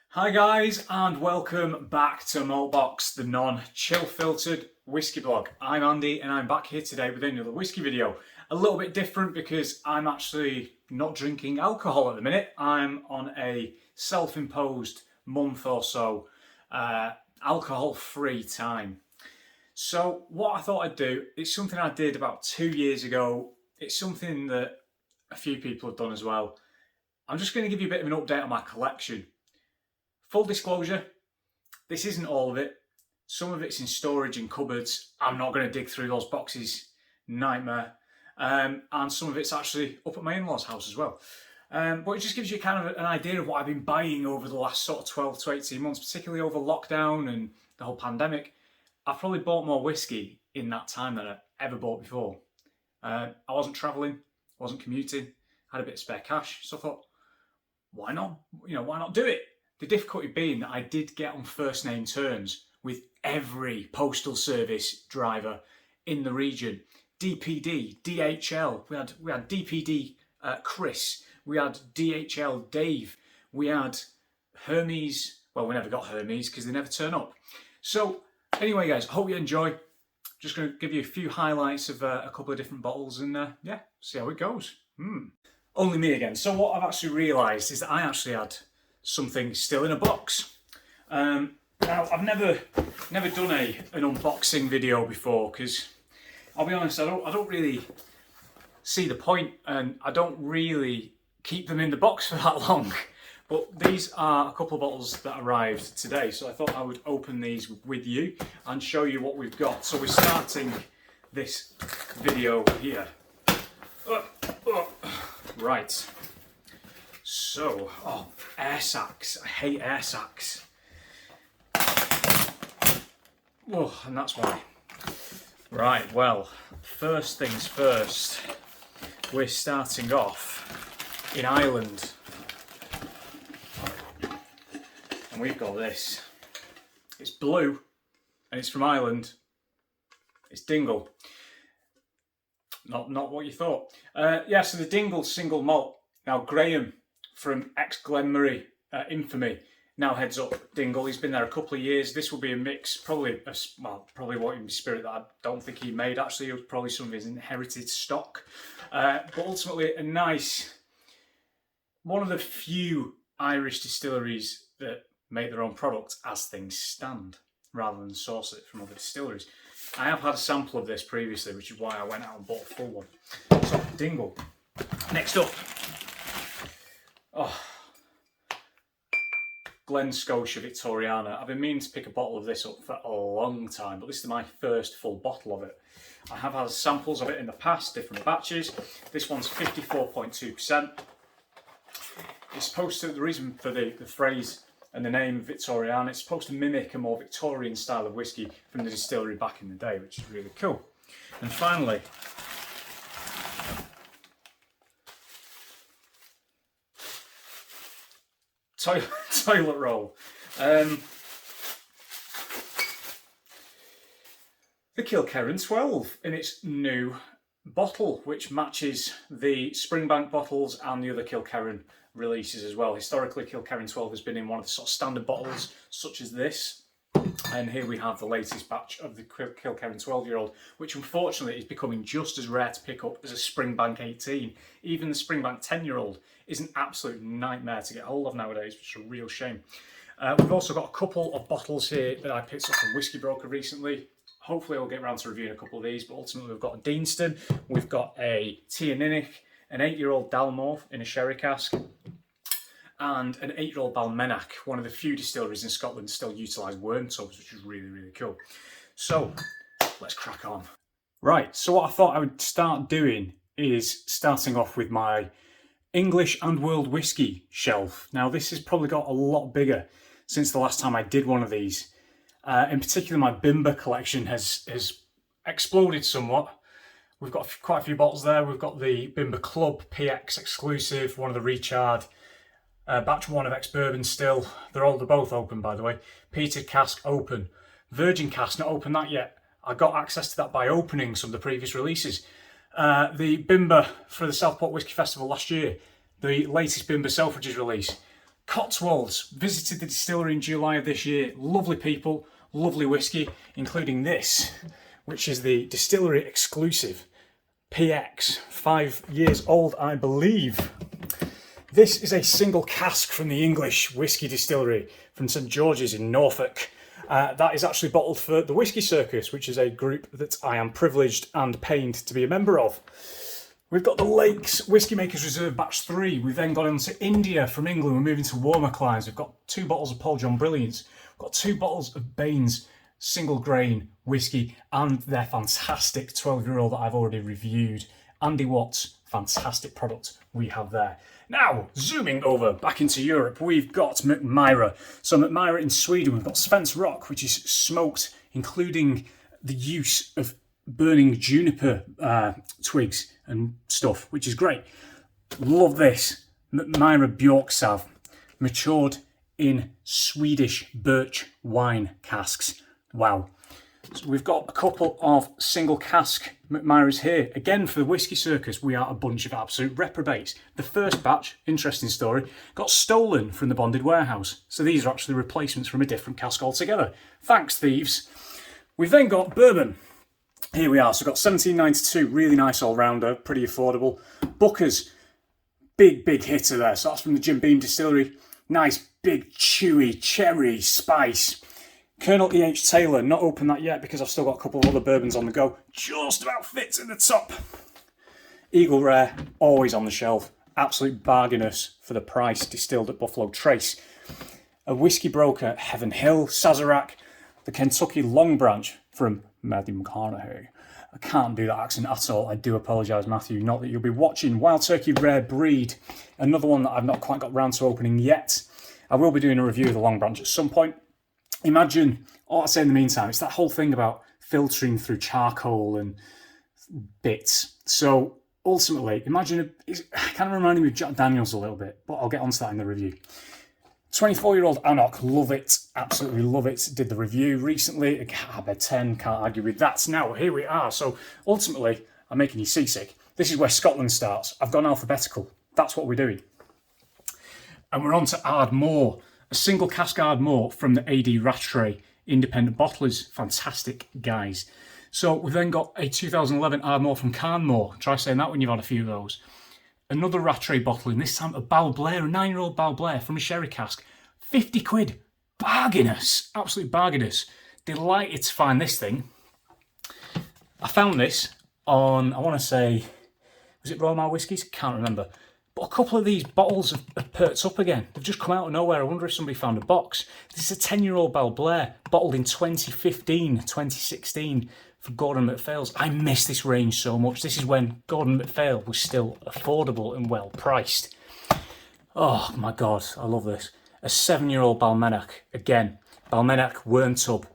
Hi guys, and welcome back to Maltbox, the non-chill filtered whiskey blog. I'm Andy and I'm back here today with another whiskey video. A little bit different because I'm actually not drinking alcohol at the minute. I'm on a self-imposed month or so alcohol-free time. So what I thought I'd do, it's something I did about 2 years ago. It's something that a few people have done as well. I'm just going to give you a bit of an update on my collection. Full disclosure, this isn't all of it. Some of it's in storage in cupboards. I'm not going to dig through those boxes. Nightmare. And some of it's actually up at my in-laws' house as well. But it just gives you kind of an idea of what I've been buying over the last sort of 12 to 18 months, particularly over lockdown and the whole pandemic. I've probably bought more whiskey in that time than I've ever bought before. I wasn't travelling, wasn't commuting, had a bit of spare cash, so I thought, why not? Why not do it? The difficulty being that I did get on first name terms with every postal service driver in the region. DPD, DHL, we had DPD Chris, we had DHL Dave, we had Hermes. Well, we never got Hermes because they never turn up. So anyway guys, hope you enjoy. Just going to give you a few highlights of a couple of different bottles and yeah, see how it goes. Only me again. So what I've actually realised is that I actually had something still in a box. Now I've never done an unboxing video before because I'll be honest, I don't really see the point, and I don't really keep them in the box for that long. But these are a couple of bottles that arrived today, so I thought I would open these with you and show you what we've got. So we're starting this video here. Right. So, air sacs. I hate air sacs. Oh, and that's why. Right, well, first things first. We're starting off in Ireland. And we've got this. It's blue, and it's from Ireland. It's Dingle. Not what you thought. Yeah, so the Dingle single malt. Now, Graham from ex-Glenmurray infamy now heads up Dingle. He's been there a couple of years. This will be a mix, probably what in spirit that I don't think he made actually. It was probably some of his inherited stock. But ultimately a nice, one of the few Irish distilleries that make their own product as things stand, rather than source it from other distilleries. I have had a sample of this previously, which is why I went out and bought a full one. So, Dingle. Next up. Glen Scotia Victoriana. I've been meaning to pick a bottle of this up for a long time, but this is my first full bottle of it. I have had samples of it in the past, different batches. This one's 54.2%. It's supposed to, the reason for the phrase and the name Victoriana, it's supposed to mimic a more Victorian style of whiskey from the distillery back in the day, which is really cool. And finally, toilet roll. The Kilkerran 12 in its new bottle, which matches the Springbank bottles and the other Kilkerran releases as well. Historically, Kilkerran 12 has been in one of the sort of standard bottles, such as this. And here we have the latest batch of the Kilkerran 12-year-old, which unfortunately is becoming just as rare to pick up as a Springbank 18. Even the Springbank 10-year-old is an absolute nightmare to get hold of nowadays, which is a real shame. We've also got a couple of bottles here that I picked up from Whiskey Broker recently. Hopefully I'll get around to reviewing a couple of these, but ultimately we've got a Deanston, we've got a Tia Ninnick, an 8-year-old Dalmore in a sherry cask, and an 8-year-old Balmenac, one of the few distilleries in Scotland still utilise worm tubs, which is really, really cool. So, let's crack on. Right, so what I thought I would start doing is starting off with my English and World Whiskey shelf. Now, this has probably got a lot bigger since the last time I did one of these. In particular, my Bimber collection has exploded somewhat. We've got quite a few bottles there. We've got the Bimber Club PX exclusive, one of the Richard, batch 1 of ex-bourbon still. They're both open, by the way. Peated cask open. Virgin cask, not open that yet. I got access to that by opening some of the previous releases. The Bimber for the Southport Whisky Festival last year, the latest Bimber Selfridges release. Cotswolds. Visited the distillery in July of this year. Lovely people, lovely whiskey, including this, which is the distillery exclusive PX, 5 years old, I believe. This is a single cask from the English Whisky Distillery from St George's in Norfolk. That is actually bottled for the Whisky Circus, which is a group that I am privileged and pained to be a member of. We've got the Lakes Whisky Makers Reserve Batch 3. We've then gone on to India from England. We're moving to warmer climes. We've got 2 bottles of Paul John Brilliance. We've got 2 bottles of Baines single grain whiskey and their fantastic 12-year-old that I've already reviewed. Andy Watts, fantastic product we have there. Now, zooming over back into Europe, we've got McMyra. So McMyra in Sweden, we've got Svens Rock, which is smoked, including the use of burning juniper twigs and stuff, which is great. Love this. McMyra Björksav, matured in Swedish birch wine casks. Wow. So we've got a couple of single cask McMyras here. Again, for the Whisky Circus, we are a bunch of absolute reprobates. The first batch, interesting story, got stolen from the bonded warehouse. So these are actually replacements from a different cask altogether. Thanks, thieves. We've then got bourbon. Here we are. So we've got 1792, really nice all-rounder, pretty affordable. Booker's, big hitter there. So that's from the Jim Beam Distillery. Nice, big, chewy, cherry spice. Colonel E.H. Taylor, not opened that yet because I've still got a couple of other bourbons on the go. Just about fits in the top. Eagle Rare, always on the shelf. Absolute bargainous for the price, distilled at Buffalo Trace. A whiskey broker, Heaven Hill, Sazerac. The Kentucky Long Branch from Matthew McConaughey. I can't do that accent at all. I do apologise, Matthew. Not that you'll be watching. Wild Turkey Rare Breed. Another one that I've not quite got round to opening yet. I will be doing a review of the Long Branch at some point. Imagine, all I say in the meantime, it's that whole thing about filtering through charcoal and bits. So ultimately, imagine, it's kind of reminding me of Jack Daniels a little bit, but I'll get onto that in the review. 24-year-old Anok, love it, absolutely love it. Did the review recently. Abed 10, can't argue with that. Now, here we are. So ultimately, I'm making you seasick. This is where Scotland starts. I've gone alphabetical. That's what we're doing. And we're on to Ardmore. A single cask Ardmore from the AD Rattray independent bottlers. Fantastic guys. So we've then got a 2011 Ardmore from Carnmore. Try saying that when you've had a few of those. Another Rattray bottling, this time a Balblair, a 9-year-old Balblair from a sherry cask. 50 quid. Bargainous. Absolute bargainous. Delighted to find this thing. I found this on, I want to say, was it Royal Mile Whiskies? Can't remember. But a couple of these bottles have perked up again. They've just come out of nowhere. I wonder if somebody found a box. This is a 10-year-old Balblair, bottled in 2015, 2016 for Gordon MacPhail's. I miss this range so much. This is when Gordon MacPhail was still affordable and well priced. Oh my God, I love this. A 7-year-old Balmenac. Again, Balmenac worm tub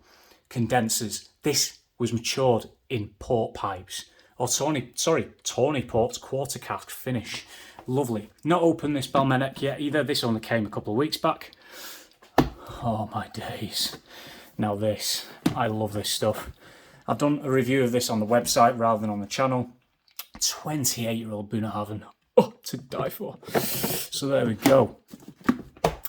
condensers. This was matured in port pipes. Or tawny port quarter cask finish. Lovely. Not opened this Balmenac yet either. This only came a couple of weeks back. Oh my days. Now this. I love this stuff. I've done a review of this on the website rather than on the channel. 28-year-old Bunnahabhain. Oh, to die for. So there we go.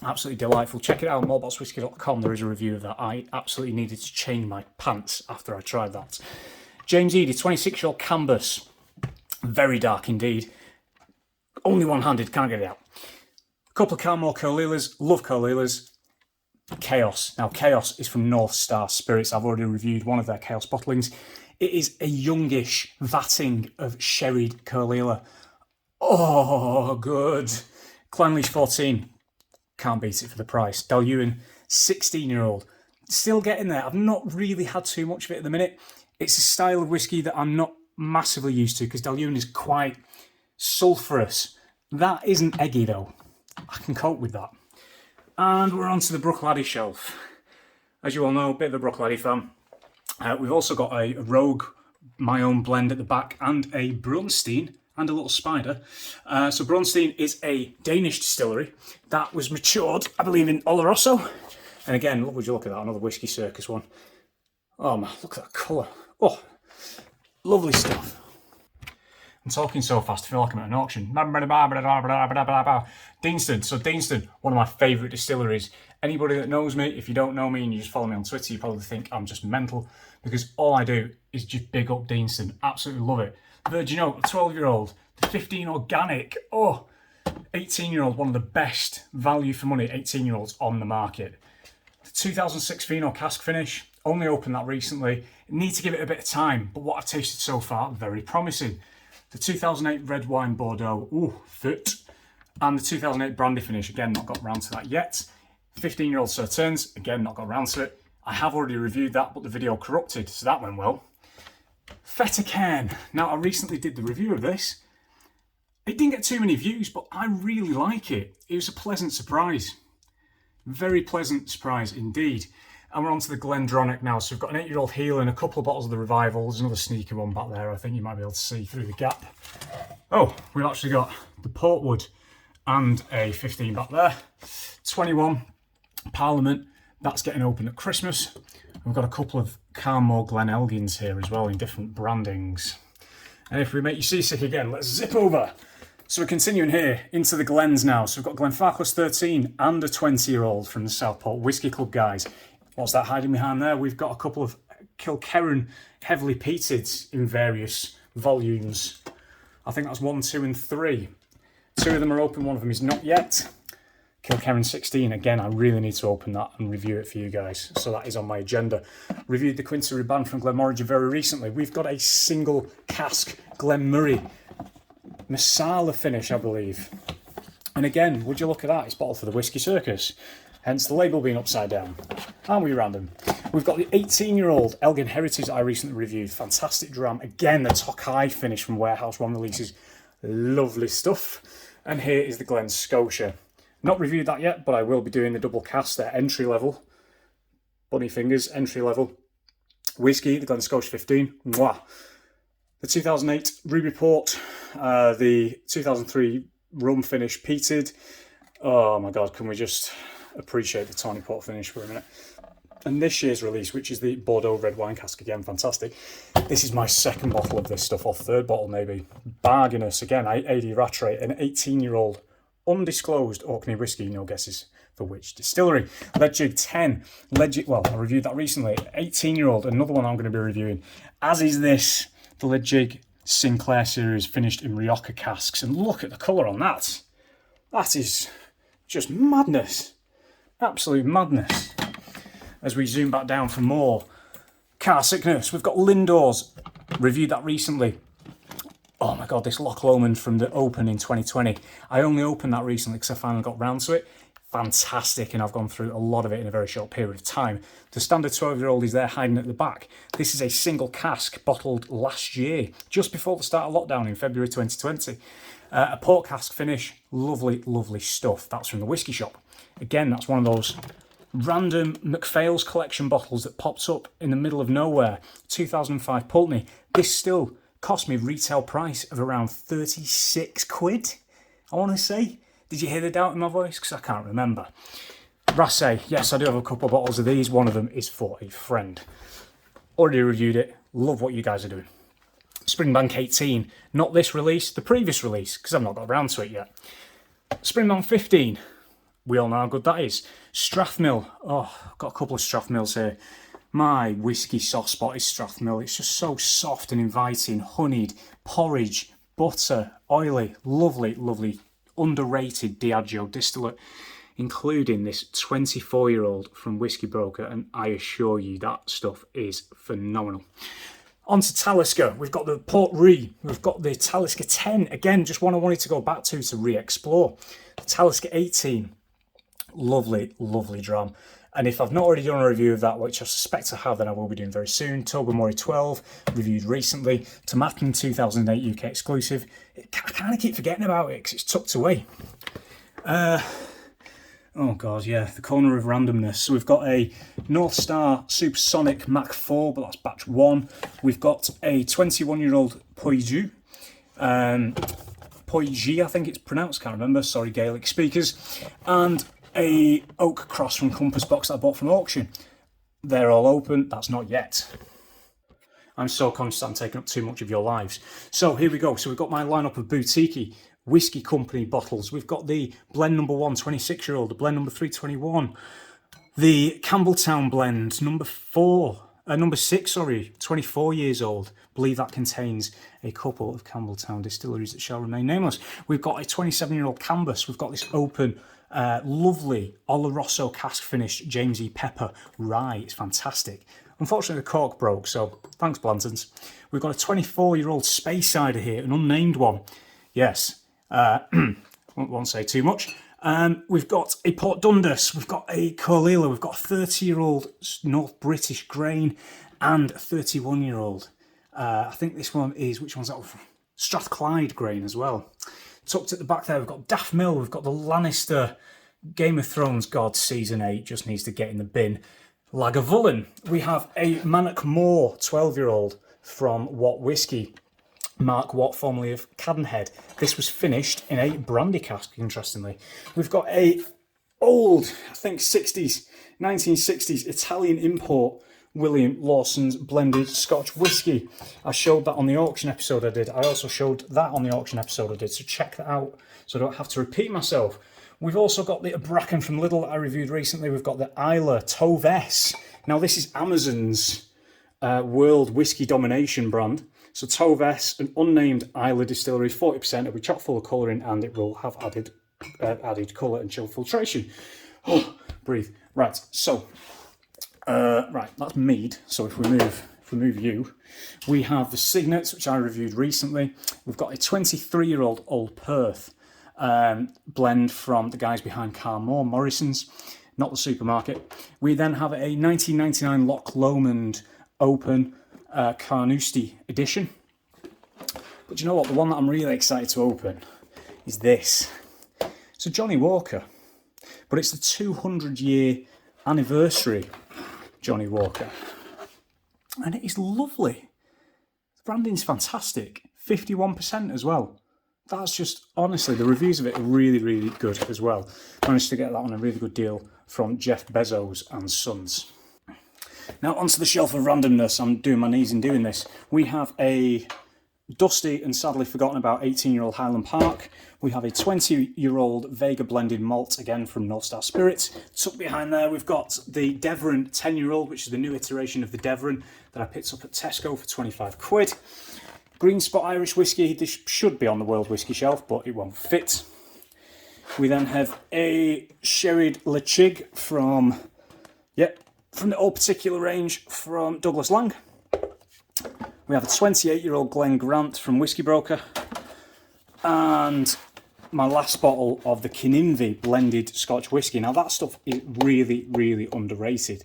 Absolutely delightful. Check it out on maltboxwhiskey.com. There is a review of that. I absolutely needed to change my pants after I tried that. James Eady, 26-year-old Cambus. Very dark indeed. Only one-handed, can't get it out. A couple of Carnmore Colelas. Love Colelas. Chaos. Now, Chaos is from North Star Spirits. I've already reviewed one of their Chaos bottlings. It is a youngish vatting of sherried Colela. Oh, good. Clanleash 14. Can't beat it for the price. Dalhuin, 16-year-old. Still getting there. I've not really had too much of it at the minute. It's a style of whiskey that I'm not massively used to because Dalhuin is quite sulphurous. That isn't eggy though. I can cope with that. And we're on to the Bruichladdich shelf. As you all know, a bit of a Bruichladdich fan. We've also got a Rogue, my own blend at the back, and a Brunstein, and a little spider. So Brunstein is a Danish distillery that was matured, I believe, in Oloroso. And again, would you look at that, another Whisky Circus one. Oh man, look at that colour. Oh, lovely stuff. I'm talking so fast, I feel like I'm at an auction. Deanston. So Deanston, one of my favourite distilleries. Anybody that knows me, if you don't know me and you just follow me on Twitter, you probably think I'm just mental, because all I do is just big up Deanston. Absolutely love it. Virgin Oak, a 12-year-old, the 15 organic. 18-year-old, one of the best value for money 18-year-olds on the market. The 2006 Fino cask finish, only opened that recently. Need to give it a bit of time, but what I've tasted so far, very promising. The 2008 red wine Bordeaux, fit. And the 2008 brandy finish, again, not got round to that yet. 15-year-old Sauternes, again, not got round to it. I have already reviewed that, but the video corrupted, so that went well. Feta Cairn. Now, I recently did the review of this. It didn't get too many views, but I really like it. It was a pleasant surprise. Very pleasant surprise indeed. And we're on to the Glendronach now. So we've got an 8-year-old heel and a couple of bottles of the Revival. There's another sneaky one back there. I think you might be able to see through the gap. Oh, we've actually got the Portwood and a 15 back there. 21, Parliament. That's getting open at Christmas. We've got a couple of Carmore Glen Elgins here as well in different brandings. And if we make you seasick again, let's zip over. So we're continuing here into the Glens now. So we've got Glenfarclas 13 and a 20-year-old from the Southport Whisky Club guys. What's that hiding behind there? We've got a couple of Kilkerran heavily peated in various volumes. I think that's 1, 2 and 3. 2 of them are open, one of them is not yet. Kilkerran 16, again, I really need to open that and review it for you guys. So that is on my agenda. Reviewed the Quinta Ruban from Glenmorangie very recently. We've got a single cask Glenmurray Masala finish, I believe. And again, would you look at that? It's bottled for the Whisky Circus. Hence the label being upside down. Aren't we random? We've got the 18-year-old Elgin Heritage I recently reviewed. Fantastic dram. Again, the Tokai finish from Warehouse One releases. Lovely stuff. And here is the Glen Scotia. Not reviewed that yet, but I will be doing the double cast at entry level. Bunny fingers, entry level. Whiskey, the Glen Scotia 15. Mwah. The 2008 Ruby Port. The 2003 rum finish peated. Oh my God, can we just appreciate the Tawny Port finish for a minute? And this year's release, which is the Bordeaux red wine cask, again, fantastic. This is my second bottle of this stuff, or third bottle maybe. Bargainous, again, 80 Rattray, an 18-year-old undisclosed Orkney whiskey, no guesses for which distillery. Leadjig 10, well, I reviewed that recently. 18-year-old, another one I'm going to be reviewing, as is this, the Leadjig Sinclair series finished in Rioja casks. And look at the colour on that. That is just madness. Absolute madness. As we zoom back down for more car sickness, we've got Lindor's. Reviewed that recently. Oh my God, this Loch Lomond from the Open in 2020. I only opened that recently because I finally got round to it. Fantastic, and I've gone through a lot of it in a very short period of time. The standard 12-year-old is there hiding at the back. This is a single cask bottled last year, just before the start of lockdown in February 2020. A port cask finish, lovely, lovely stuff. That's from the Whisky Shop. Again, that's one of those random MacPhail's collection bottles that popped up in the middle of nowhere. 2005 Pulteney. This still cost me retail price of around 36 quid, I want to say. Did you hear the doubt in my voice? Because I can't remember. Rassay, yes, I do have a couple of bottles of these. One of them is for a friend. Already reviewed it. Love what you guys are doing. Springbank 18, not this release, the previous release, because I've not got around to it yet. Springbank 15, we all know how good that is. Strathmill, oh, I've got a couple of Strathmills here. My whiskey soft spot is Strathmill. It's just so soft and inviting, honeyed, porridge, butter, oily, lovely, lovely, underrated Diageo distillate, including this 24-year-old from Whiskey Broker, and I assure you that stuff is phenomenal. On to Talisker, we've got the Port Ree, we've got the Talisker 10, again, just one I wanted to go back to re-explore. The Talisker 18, lovely, lovely dram. And if I've not already done a review of that, which I suspect I have, then I will be doing very soon. Tobermory 12, reviewed recently. Tomatin 2008 UK exclusive. I kind of keep forgetting about it because it's tucked away. Oh God, yeah, the corner of randomness. So we've got a North Star Supersonic Mach 4, but that's batch 1. We've got a 21-year-old Poidu. Poigi, I think it's pronounced, can't remember. Sorry, Gaelic speakers. And a Oak Cross from Compass Box that I bought from auction. They're all open. That's not yet. I'm so conscious I'm taking up too much of your lives. So here we go. So we've got my lineup of boutique whiskey company bottles. We've got the blend number 1, 26-year-old, the blend number 3, 21, the Campbeltown blend number 6, 24 years old. I believe that contains a couple of Campbeltown distilleries that shall remain nameless. We've got a 27-year-old Canvas. We've got this open, lovely Oloroso cask finished James E. Pepper rye. It's fantastic. Unfortunately, the cork broke, so thanks, Blantons. We've got a 24-year-old Speyside here, an unnamed one. Yes, won't say too much. We've got a Port Dundas, we've got a Corleala, we've got a 30-year-old North British grain, and a 31-year-old. I think this one is, which one's that? Strathclyde grain as well. Tucked at the back there, we've got Daft Mill, we've got the Lannister Game of Thrones God Season 8, just needs to get in the bin. Lagavulin. We have a Mannock Moor 12-year-old from Watt Whisky. Mark Watt, formerly of Cadenhead. This was finished in a brandy cask, interestingly. We've got a old, I think 1960s Italian import, William Lawson's blended Scotch whisky. I showed that on the auction episode I did. I also showed that on the auction episode I did, so check that out so I don't have to repeat myself. We've also got the Bracken from Lidl that I reviewed recently. We've got the Isla Tove S. Now this is Amazon's world whisky domination brand. So Tove S, an unnamed Isla distillery, 40%. It'll be chock full of colouring and it will have added colour and chill filtration. Oh, breathe. Right, so right, that's mead. So if we move you, we have the Signets, which I reviewed recently. We've got a 23-year-old Old Perth blend from the guys behind Carmore Morrison's, not the supermarket. We then have a 1999 Loch Lomond Open Carnoustie edition. But you know what? The one that I'm really excited to open is this. It's a Johnny Walker, but it's the 200-year anniversary Johnny Walker. And it is lovely. The branding's fantastic. 51% as well. That's just, honestly, the reviews of it are really, really good as well. Managed to get that on a really good deal from Jeff Bezos and Sons. Now onto the shelf of randomness. I'm doing my knees in doing this. We have a dusty and sadly forgotten about 18-year-old Highland Park. We have a 20-year-old Vega blended malt, again from North Star Spirits. Tucked behind there we've got the Devon 10-year-old, which is the new iteration of the Devon that I picked up at Tesco for 25 quid. Green Spot Irish Whiskey. This should be on the World Whisky shelf, but it won't fit. We then have a Sherried Lechig from the All Particular range from Douglas Lang. We have a 28-year-old Glen Grant from Whisky Broker. And my last bottle of the Kinninvie blended Scotch whisky. Now that stuff is really, really underrated.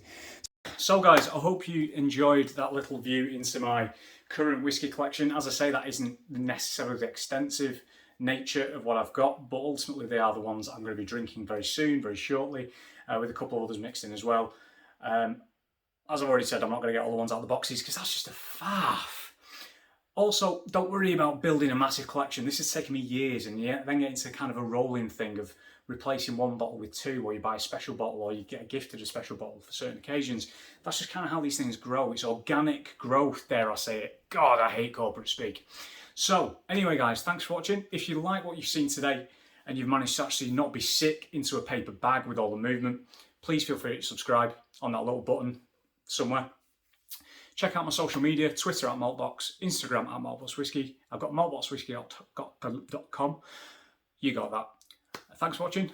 So guys, I hope you enjoyed that little view into my current whisky collection. As I say, that isn't necessarily the extensive nature of what I've got, but ultimately they are the ones I'm going to be drinking very soon, very shortly, with a couple of others mixed in as well. As I've already said, I'm not going to get all the ones out of the boxes because that's just a faff. Also, don't worry about building a massive collection. This has taken me years, and then get into kind of a rolling thing of replacing one bottle with two, or you buy a special bottle, or you get gifted a special bottle for certain occasions. That's just kind of how these things grow. It's organic growth, dare I say it. God, I hate corporate speak. So, anyway guys, thanks for watching. If you like what you've seen today, and you've managed to actually not be sick into a paper bag with all the movement, please feel free to subscribe on that little button somewhere. Check out my social media, Twitter at Maltbox, Instagram at Maltboxwhisky. I've got maltboxwhisky.com. You got that. Thanks for watching.